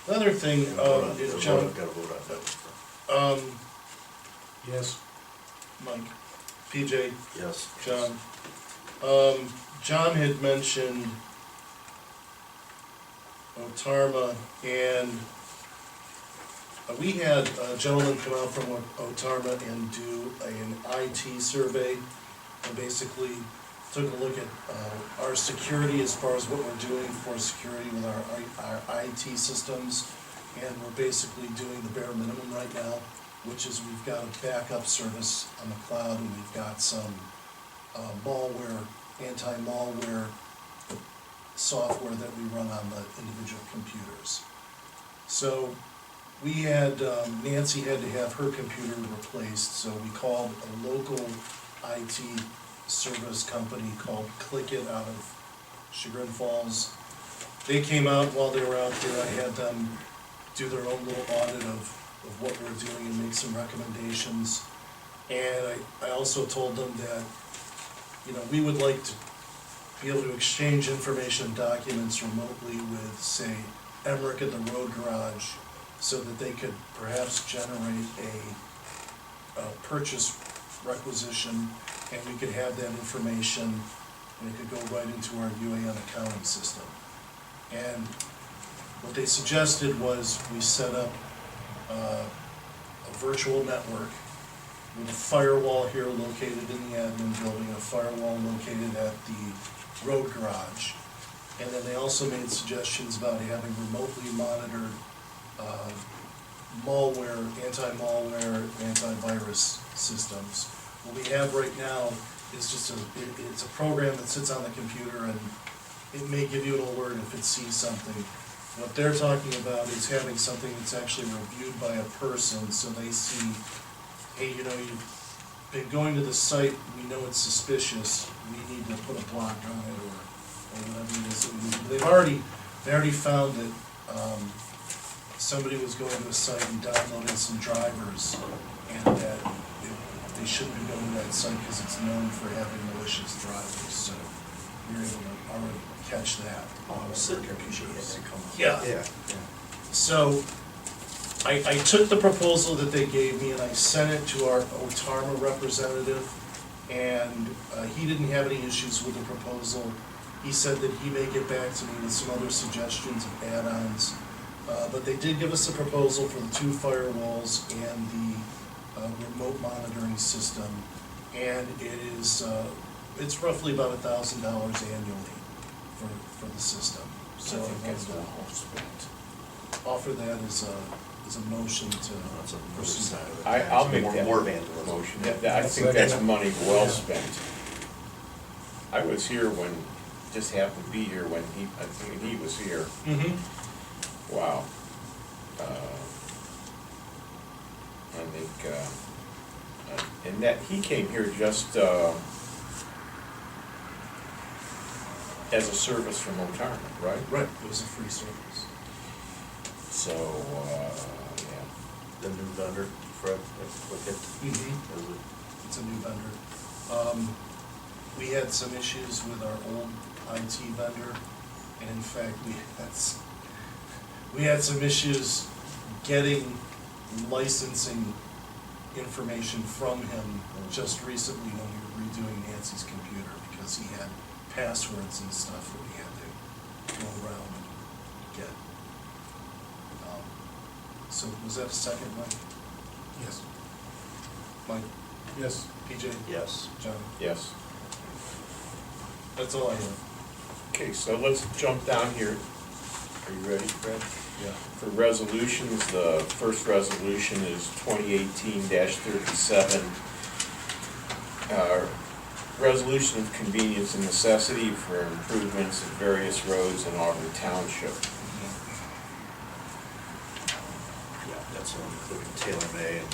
Another thing, John, Gotta vote on that. Yes. Mike, PJ, Yes. John. John had mentioned Otarma, and we had a gentleman come out from Otarma and do an IT survey, and basically took a look at our security as far as what we're doing for security with our IT systems, and we're basically doing the bare minimum right now, which is we've got a backup service on the cloud, and we've got some malware, anti-malware software that we run on the individual computers. So we had, Nancy had to have her computer replaced, so we called a local IT service company called Click It out of Chagrin Falls. They came out while they were out there, I had them do their own little audit of what we're doing and make some recommendations. And I also told them that, you know, we would like to be able to exchange information and documents remotely with, say, Emmerich at the road garage, so that they could perhaps generate a purchase requisition, and we could have that information, and it could go right into our UAN accounting system. And what they suggested was we set up a virtual network with a firewall here located in the admin building, a firewall located at the road garage. And then they also made suggestions about having remotely monitored malware, anti-malware, antivirus systems. What we have right now is just it's a program that sits on the computer, and it may give you an alert if it sees something. What they're talking about is having something that's actually reviewed by a person, so they see, hey, you know, you've been going to the site, we know it's suspicious, we need to put a block on it, or whatever it is that we need. They already found that, somebody was going to a site and downloading some drivers, and that they shouldn't be going to that site because it's known for having malicious drivers, so we were able to already catch that. Sitting here, you should have to come up. Yeah. Yeah. So, I took the proposal that they gave me and I sent it to our Otarma representative, and he didn't have any issues with the proposal. He said that he may get back to me with some other suggestions of add-ons. But they did give us a proposal for the 2 firewalls and the remote monitoring system, and it is, it's roughly about $1,000 annually for the system. So I think I'd that's like well spent. to offer that as a motion to That's a other pursue side that. of it. I'll make More- that more vandalism. motion. I think that's money well spent. I was here when, just happened to be here when I think he was here. Mm-hmm. Wow. I think, and that, he came here just, as a service from Otarma, right? Right, it was a free service. So, yeah. The new vendor, Fred, look at, Mm-hmm. is it? It's a new vendor. We had some issues with our old IT vendor, and in fact, we had some issues getting licensing information from him just recently when we were redoing Nancy's computer, because he had passwords and stuff that we had to go around and get. So was that a second, Mike? Yes. Mike? Yes. PJ? Yes. John? Yes. That's all I have. Okay, so let's jump down here. Are you ready, Fred? Yeah. For resolutions, the first resolution is 2018-37. Resolution of convenience and necessity for improvements of various roads in Auburn Township. Yeah, that's one including Taylor May and.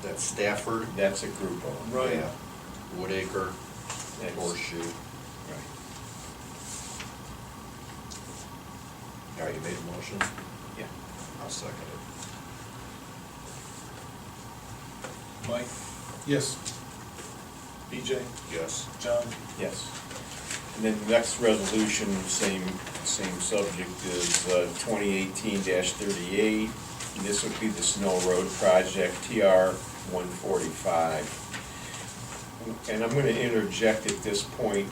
That's Stafford. That's a group of them. Right. Yeah. Woodacre, That's- Horseshoe. Right. Yeah, you made a motion? Yeah. I'll second it. Mike? Yes. BJ? Yes. John? Yes. And then the next resolution, same subject, is 2018-38. And this would be the Snow Road Project, TR 145. And I'm gonna interject at this point.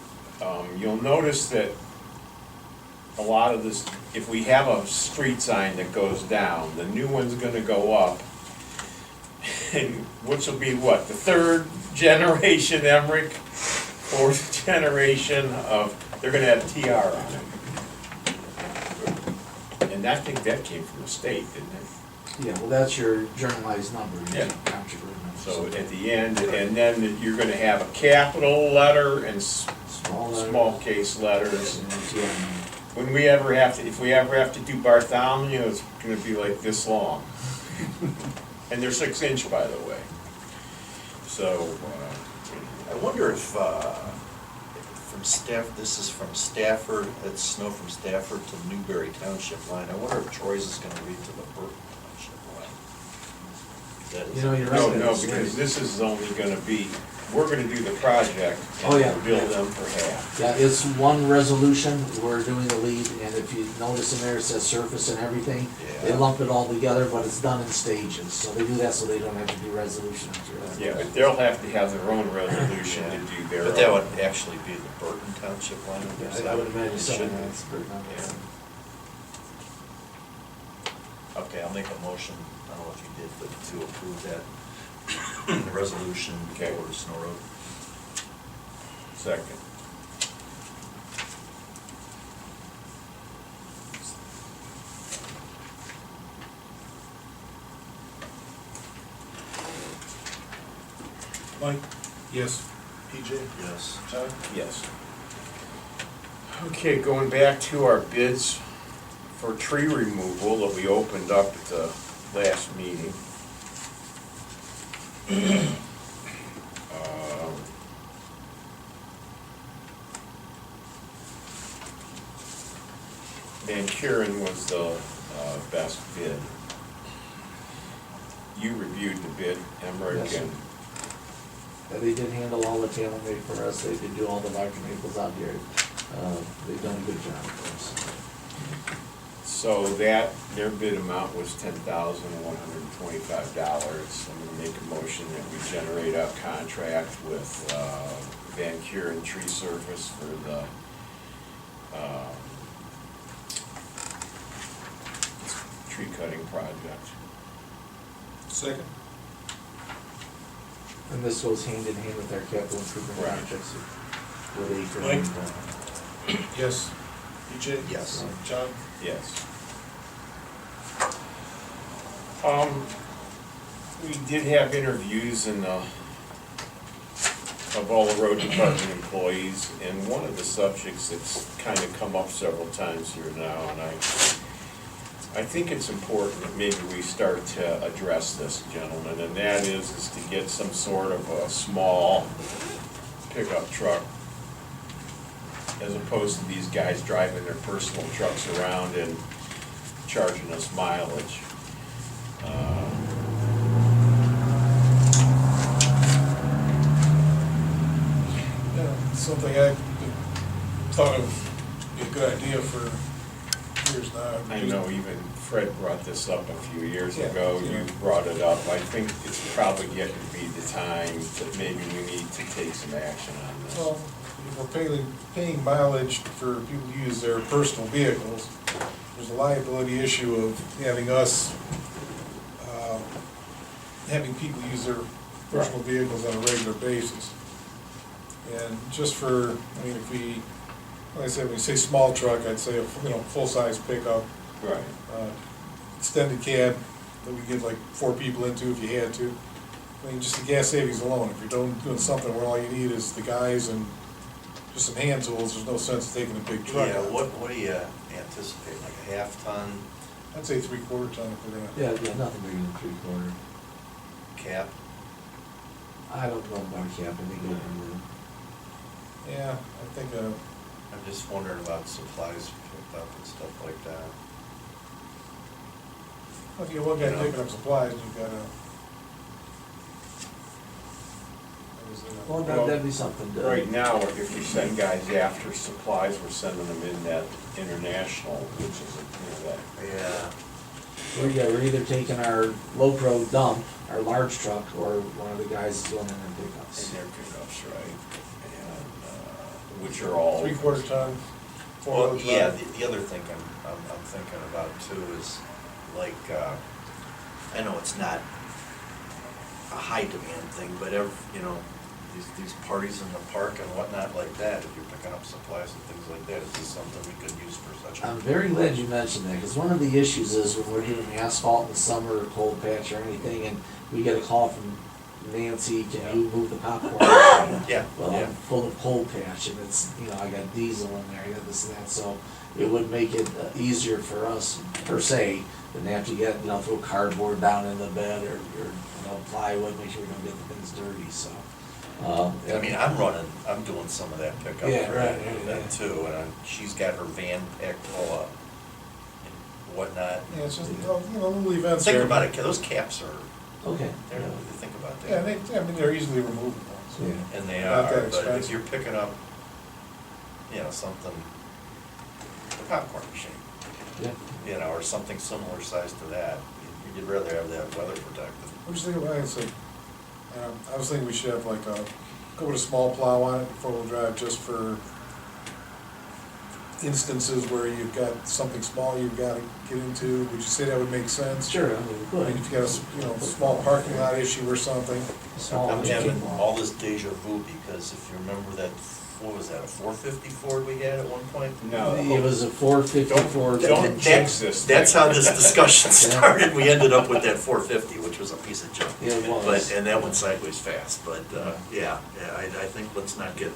You'll notice that a lot of this, if we have a street sign that goes down, the new one's gonna go up. And which will be what, the 3rd generation Emmerich, 4th generation of, they're gonna have TR on it. And I think that came from the state, didn't it? Yeah, well, that's your journalized number. Yeah. Township ordinance. So at the end, and then you're gonna have a capital letter and small case letters. Yeah. When we ever have to, if we ever have to do Bartholomew, it's gonna be like this long. And they're 6 inch, by the way. So, I wonder if, from this is from Stafford, it's snow from Stafford to Newberry Township line. I wonder if Troy's is gonna lead to the Burton Township line. That is- You know, you're right. no, because this is only gonna be, we're gonna do the project Oh, yeah. and bill them for half. Yeah, it's one resolution, we're doing the lead, and if you notice in there, it says surface and everything. They Yeah. lump it all together, but it's done in stages, so they do that so they don't have to do resolution after resolution. Yeah, but they'll have to have their own resolution to do their. But that own. would actually be the Burton Township line. Yeah, I would imagine It so. should be. That's pretty much it. Okay, I'll make a motion, I don't know if you did, but to approve that resolution Okay. for Snow Road. Second. Mike, Yes. PJ, Yes. John? Yes. Okay, going back to our bids for tree removal that we opened up at the last meeting. Um, Van Kuren was the best bid. You reviewed the bid, Emmerich, Yes, sir. and Yeah, they did handle all the tail made for us, they did do all the bark maples out here, they've done a good job for us. so that, their bid amount was $10,125. I'm gonna make a motion that we generate a contract with Van Kuren Tree Service for the tree cutting project. Second. And this goes hand in hand with our capital improvement Right. projects with Acre. Mike? and, Yes. PJ? Yes. John? Yes. We did have interviews of all the road department employees, and one of the subjects that's kind of come up several times here now, and I think it's important that maybe we start to address this, gentlemen, and that is to get some sort of a small pickup truck, as opposed to these guys driving their personal trucks around and charging us mileage. Yeah, something I thought of be a good idea for years now. I know even Fred brought this up a few years Yeah, ago, yeah. you brought it up. I think it's probably getting to be the time that maybe we need to take some action on this. Well, if we're paying mileage for people to use their personal vehicles, there's a liability issue of having us, having people use their personal vehicles on a regular basis. And just for, I mean, if we, like I said, when we say small truck, I'd say a, full-size pickup, Right. extended cab that we get like 4 people into if you had to. I mean, just the gas savings alone, if you're doing something where all you need is the guys and just some hand tools, there's no sense taking a big truck. Yeah, out. what do you anticipate, like a half-ton I'd say 3/4 ton if we're gonna. Yeah, nothing bigger than 3/4. cap? I don't know about cap, I think over Yeah, I think, I'm just wondering about supplies picked up and stuff like that. if you got one guy You know. picking up supplies, you've got a. Well, that'd be something to. Right now, if we send guys after supplies, we're sending them in that international, which is, that. Yeah. We're either taking our low pro dump, our large truck, or one of the guys is going in their pickups. In their pickups, right? And, which are all. 3/4 ton, Well, 4-wheel yeah, drive. the other thing I'm thinking about too is, like, I know it's not a high demand thing, but these parties in the park and whatnot like that, if you're picking up supplies and things like that, is this something we could use for such a? I'm very glad you mentioned that, because one of the issues is when we're doing asphalt in the summer or cold patch or anything, and we get a call from Nancy, can you move the popcorn machine? Yeah, Well, yeah. I'm full of cold patch and it's, you know, I got diesel in there, I got this and that, so it would make it easier for us per se than have to get, you know, throw cardboard down in the bed or you know, plywood, make sure we don't get the things dirty, so. I mean, I'm doing some of that pickup Yeah, for right, that yeah. too, and she's got her van packed full up and whatnot. Yeah, it's just, you know, little events Think here. about it, those caps are, Okay. they're, you think about Yeah, that. I mean, they're easily removable, so. Yeah. And they Not that are, but if expensive. you're picking up, you know, something, a popcorn machine, Yeah. you know, or something similar size to that, you'd rather have that weather protected. I'm just thinking, like I said, I was thinking we should have like go with a small plow on it, four-wheel drive, just for instances where you've got something small you've gotta get into. Would you say that would make sense? Sure, I mean, I good. mean, if you got a, you know, small parking lot issue or something. Small I'm having machine. all this deja vu because if you remember that, what was that, a 450 Ford we had at one point? No. It was a 454. Don't jinx this thing. That's how this discussion started. We ended up with that 450, which was a piece of junk. Yeah, it was. But, and that went sideways fast, but, yeah, I think let's not get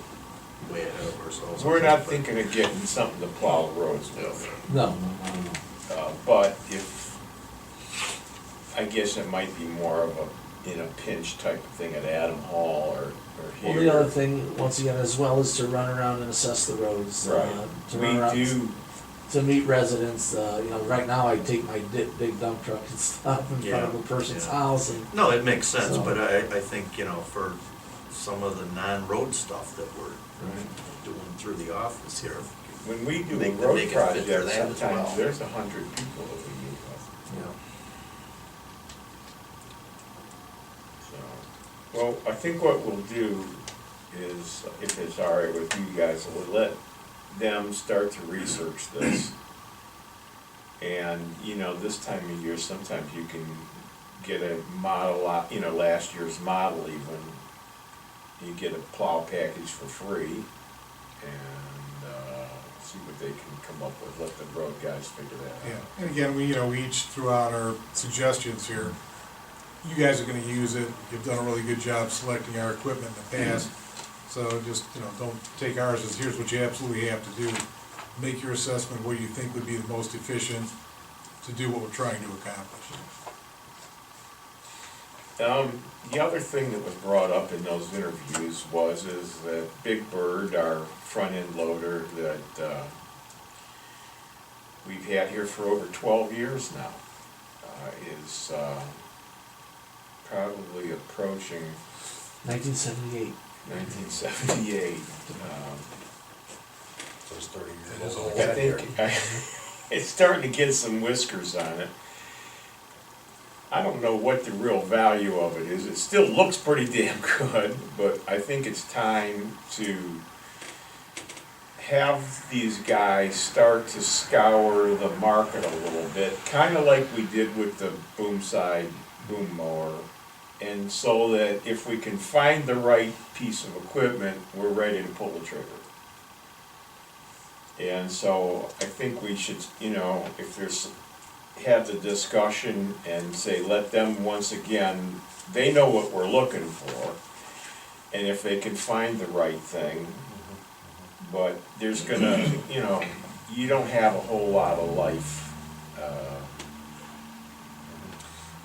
way ahead of ourselves. We're not thinking of getting something to plow the roads with. No. But if, I guess it might be more of a, in a pinch type of thing at Adam Hall or Well, here. the other thing, once again, as well, is to run around and assess the roads. Right. To We run around, do, to meet residents, you know, right now I take my big dump truck and stop in front of Yeah, a person's yeah. house and. No, it makes sense, So- but I think, you know, for some of the non-road stuff that we're doing through the office here, when we do a Make road it fit for project, that as well. sometimes there's 100 people that we meet with. you know. So, well, I think what we'll do is, if it's all right with you guys, we'll let them start to research this. And, you know, this time of year, sometimes you can get a model, you know, last year's model even. You get a plow package for free and see what they can come up with, let the road guys figure that Yeah, out. and again, we each threw out our suggestions here. You guys are gonna use it, you've done a really good job selecting our equipment in the past. So just, don't take ours as, here's what you absolutely have to do. Make your assessment of what you think would be the most efficient to do what we're trying to accomplish. The other thing that was brought up in those interviews is that Big Bird, our front-end loader that we've had here for over 12 years now, is probably approaching 1978. 1978. So it's 30 years old. I think it's starting to get some whiskers on it. I don't know what the real value of it is. It still looks pretty damn good, but I think it's time to have these guys start to scour the market a little bit, kind of like we did with the boom mower. And so that if we can find the right piece of equipment, we're ready to pull the trigger. And so I think we should, if there's, have the discussion and say, let them once again, they know what we're looking for. And if they can find the right thing, but there's gonna, you don't have a whole lot of life.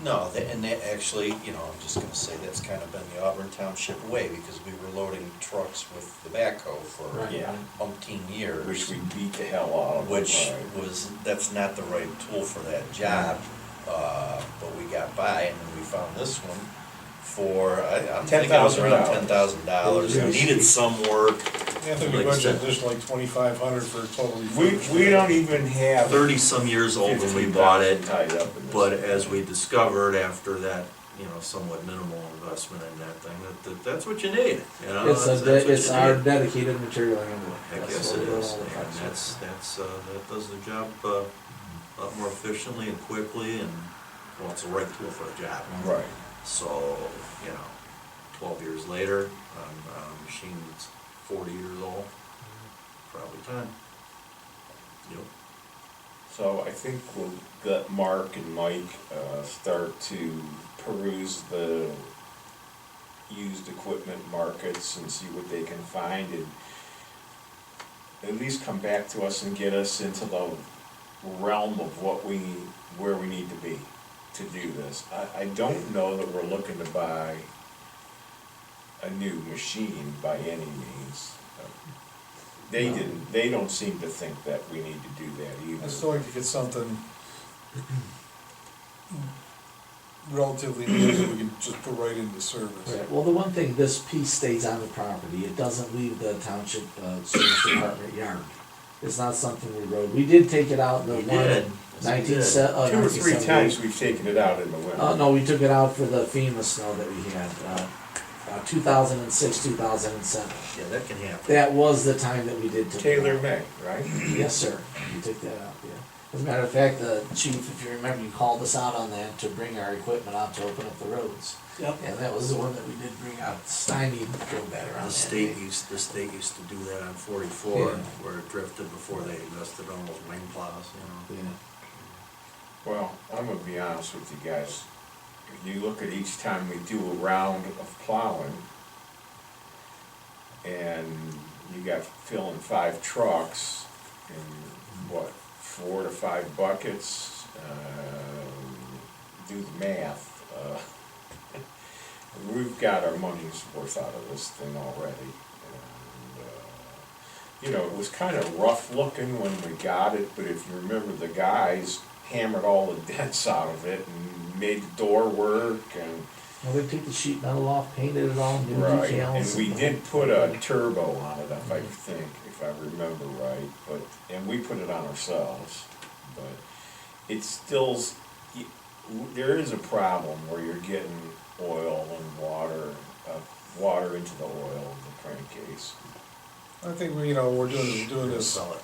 No, and that actually, I'm just gonna say that's kind of been the Auburn Township way, because we were loading trucks with the backhoe for Right. Yeah, umpteen years. which we beat the hell out of. Which right? was, that's not the right tool for that job, but we got by, and then we found this one for, I'm thinking it was around $10,000. It needed some work. Yeah, I think we Like I budgeted said, additional like 2,500 for total. We don't even have 30-some years old when we 15,000 bought it, tied up in this but thing. as we discovered after that, somewhat minimal investment in that thing, that's what you need, It's that's what you it's our need. dedicated material handler. Heck, That's yes, what it we're is, all about. and that does the job a lot more efficiently and quickly, and, well, it's the right tool for the job. Right. So, 12 years later, on a machine that's 40 years old, probably time. Yep. So I think we'll let Mark and Mike start to peruse the used equipment markets and see what they can find, and at least come back to us and get us into the realm of where we need to be to do this. I don't know that we're looking to buy a new machine by any means. They don't seem to think that we need to do that either. I'd still like to get something relatively new that we can just put right into service. Right, well, the one thing, this piece stays on the property, it doesn't leave the township, service department yard. It's not something we rode, we did take it out in the We one did. nineteen Yes, se- we did. 2 or 3 times we've taken it out in the winter. no, we took it out for the FEMA snow that we had, 2006, 2007. Yeah, that can happen. That was the time that we did take it Taylor out. May, right? Yes, sir, we took that out, yeah. As a matter of fact, the chief, if you remember, you called us out on that to bring our equipment out to open up the roads. Yep. And that was the one that we did bring out, Stymie drove that around. The state used to do that on 44, Yeah. where it drifted before they invested on those wing plows, you know. Yeah. Well, I'm gonna be honest with you guys. If you look at each time we do a round of plowing, and you got filling 5 trucks, and what, 4 to 5 buckets, do the math. We've got our money's worth out of this thing already. And, you know, it was kind of rough looking when we got it, but if you remember, the guys hammered all the dents out of it and made the door work and. Well, they took the sheet metal off, painted it all, new Right, decals. and we did put a turbo on it, if I think, if I remember right, but, and we put it on ourselves, but it's still, there is a problem where you're getting oil and water into the oil of the crankcase. I think we're doing this, Sell it.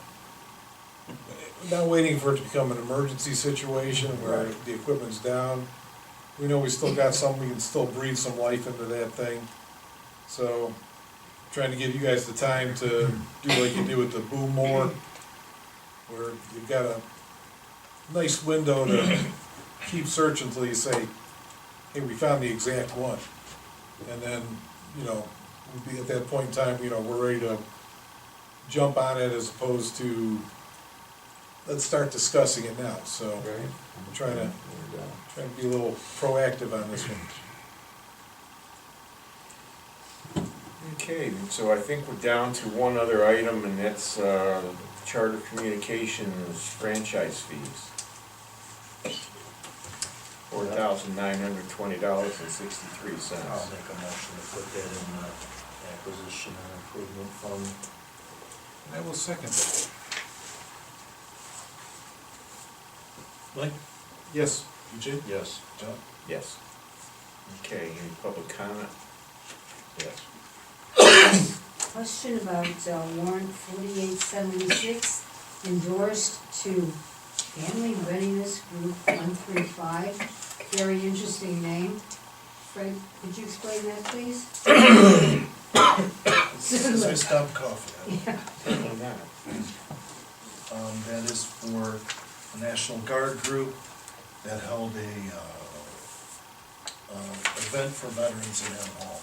not waiting for it to become an emergency situation where Right. the equipment's down. We know we still got some, we can still breathe some life into that thing. So, trying to give you guys the time to do like you do with the boom mower, where you've got a nice window to keep searching until you say, hey, we found the exact one. And then, we'll be at that point in time, we're ready to jump on it as opposed to, let's start discussing it now, so. Right. I'm trying to And, be a little proactive on this one. Okay, so I think we're down to one other item, and that's Charter Communications franchise fees. $4,920.63. I'll make a motion to put that in the acquisition and improvement fund. And I will second that. Mike, Yes. BJ, Yes. John? Yes. Okay, any public comment? Yes. Question about warrant 4876, endorsed to Family Readiness Group 135. Very interesting name. Fred, could you explain that, please? Since I stopped coughing. Certainly not. That is for the National Guard group that held a event for veterans in Ann Hall.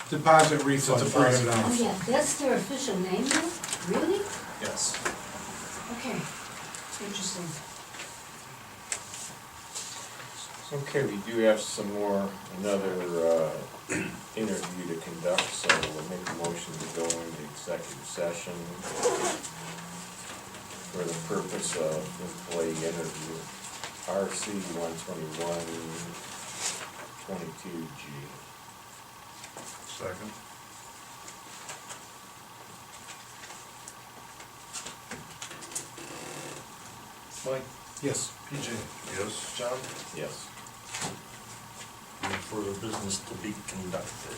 Deposit refund, Deposit. Oh, $300. yeah, that's their official name now? Really? Yes. Okay, interesting. Okay, we do have another interview to conduct, so we'll make a motion to go into executive session for the purpose of employee interview, RC 121-22G. Second. Mike, Yes. BJ, Yes. John? Yes. And further business to be conducted.